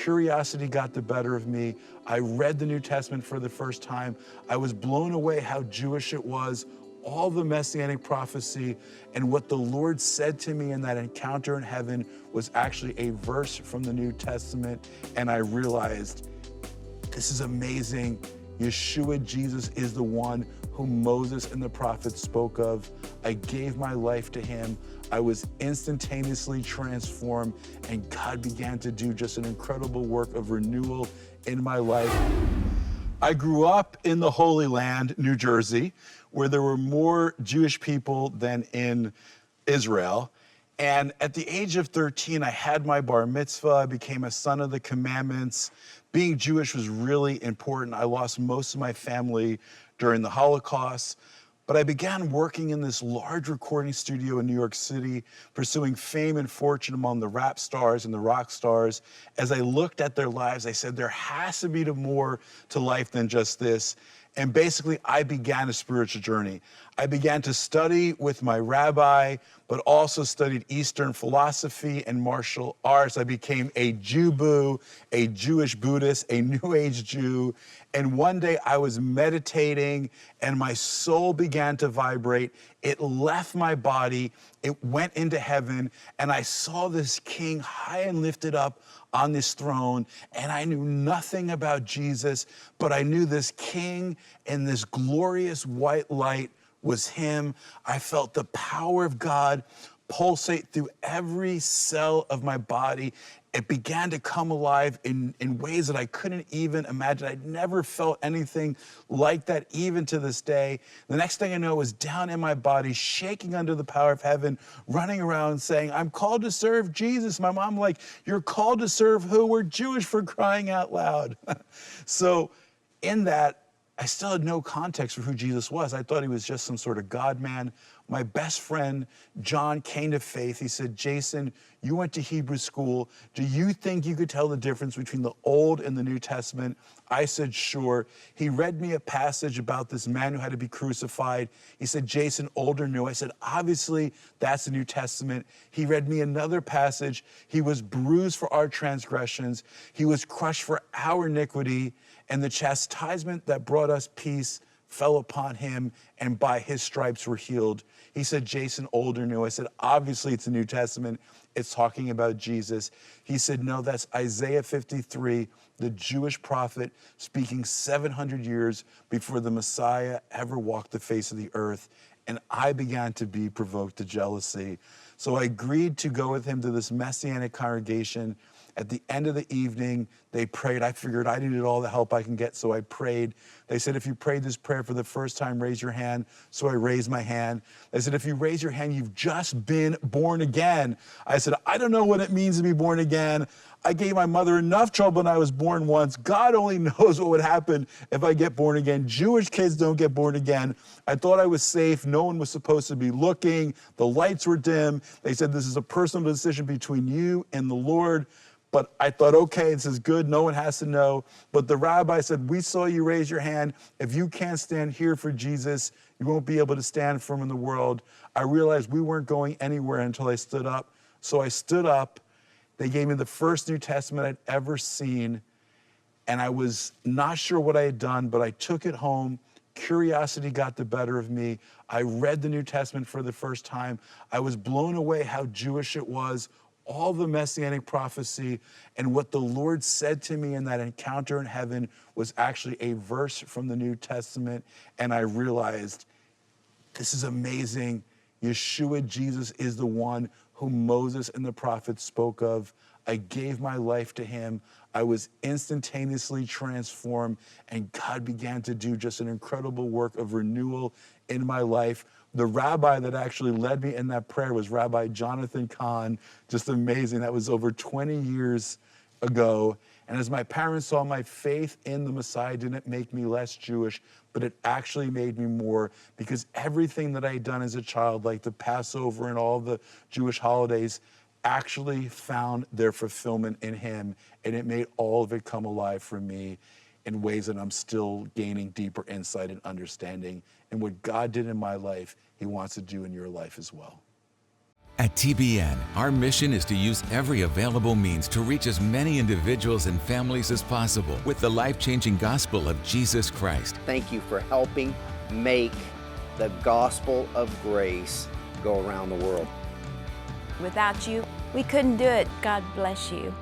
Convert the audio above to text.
Curiosity got the better of me. I read the New Testament for the first time. I was blown away how Jewish it was, all the messianic prophecy, and what the Lord said to me in that encounter in heaven was actually a verse from the New Testament. And I realized, this is amazing. Yeshua, Jesus, is the one whom Moses and the prophets spoke of. I gave my life to him. I was instantaneously transformed, and God began to do just an incredible work of renewal in my life. I grew up in the Holy Land, New Jersey, where there were more Jewish people than in Israel. And at the age of 13, I had my bar mitzvah. I became a son of the commandments. Being Jewish was really important. I lost most of my family during the Holocaust. But I began working in this large recording studio in New York City, pursuing fame and fortune among the rap stars and the rock stars. As I looked at their lives, I said, there has to be more to life than just this. And basically, I began a spiritual journey. I began to study with my rabbi, but also studied Eastern philosophy and martial arts. I became a Jew-boo, a Jewish-Buddhist, a New Age Jew. And one day I was meditating and my soul began to vibrate. It left my body, it went into heaven, and I saw this king high and lifted up on this throne, and I knew nothing about Jesus, but I knew this king and this glorious white light was him. I felt the power of God pulsate through every cell of my body. It began to come alive in ways that I couldn't even imagine. I'd never felt anything like that, even to this day. The next thing I know, I was down in my body, shaking under the power of heaven, running around saying, I'm called to serve Jesus. My mom like, you're called to serve who? We're Jewish, for crying out loud. So in that, I still had no context for who Jesus was. I thought he was just some sort of God-man. My best friend, John, came to faith. He said, Jason, you went to Hebrew school. Do you think you could tell the difference between the Old and the New Testament? I said, sure. He read me a passage about this man who had to be crucified. He said, Jason, Old or New? I said, obviously, that's the New Testament. He read me another passage. He was bruised for our transgressions. He was crushed for our iniquity. And the chastisement that brought us peace fell upon him, and by his stripes we're healed. He said, Jason, Old or New? I said, obviously it's the New Testament. It's talking about Jesus. He said, no, that's Isaiah 53, the Jewish prophet speaking 700 years before the Messiah ever walked the face of the earth. And I began to be provoked to jealousy. So I agreed to go with him to this Messianic congregation. At the end of the evening, they prayed. I figured I needed all the help I can get, so I prayed. They said, if you prayed this prayer for the first time, raise your hand. So I raised my hand. They said, if you raise your hand, you've just been born again. I said, I don't know what it means to be born again. I gave my mother enough trouble when I was born once. God only knows what would happen if I get born again. Jewish kids don't get born again. I thought I was safe. No one was supposed to be looking. The lights were dim. They said, this is a personal decision between you and the Lord. But I thought, okay, this is good. No one has to know. But the rabbi said, we saw you raise your hand. If you can't stand here for Jesus, you won't be able to stand for him in the world. I realized we weren't going anywhere until I stood up. So I stood up. They gave me the first New Testament I'd ever seen. And I was not sure what I had done, but I took it home. Curiosity got the better of me. I read the New Testament for the first time. I was blown away how Jewish it was, all the messianic prophecy, and what the Lord said to me in that encounter in heaven was actually a verse from the New Testament. And I realized, this is amazing. Yeshua, Jesus, is the one whom Moses and the prophets spoke of. I gave my life to him. I was instantaneously transformed, and God began to do just an incredible work of renewal in my life. The rabbi that actually led me in that prayer was Rabbi Jonathan Kahn. Just amazing. That was over 20 years ago. And as my parents saw, my faith in the Messiah didn't make me less Jewish, but it actually made me more, because everything that I had done as a child, like the Passover and all the Jewish holidays, actually found their fulfillment in him. And it made all of it come alive for me in ways that I'm still gaining deeper insight and understanding. And what God did in my life, he wants to do in your life as well. At TBN, our mission is to use every available means to reach as many individuals and families as possible with the life-changing gospel of Jesus Christ. Thank you for helping make the gospel of grace go around the world. Without you, we couldn't do it. God bless you.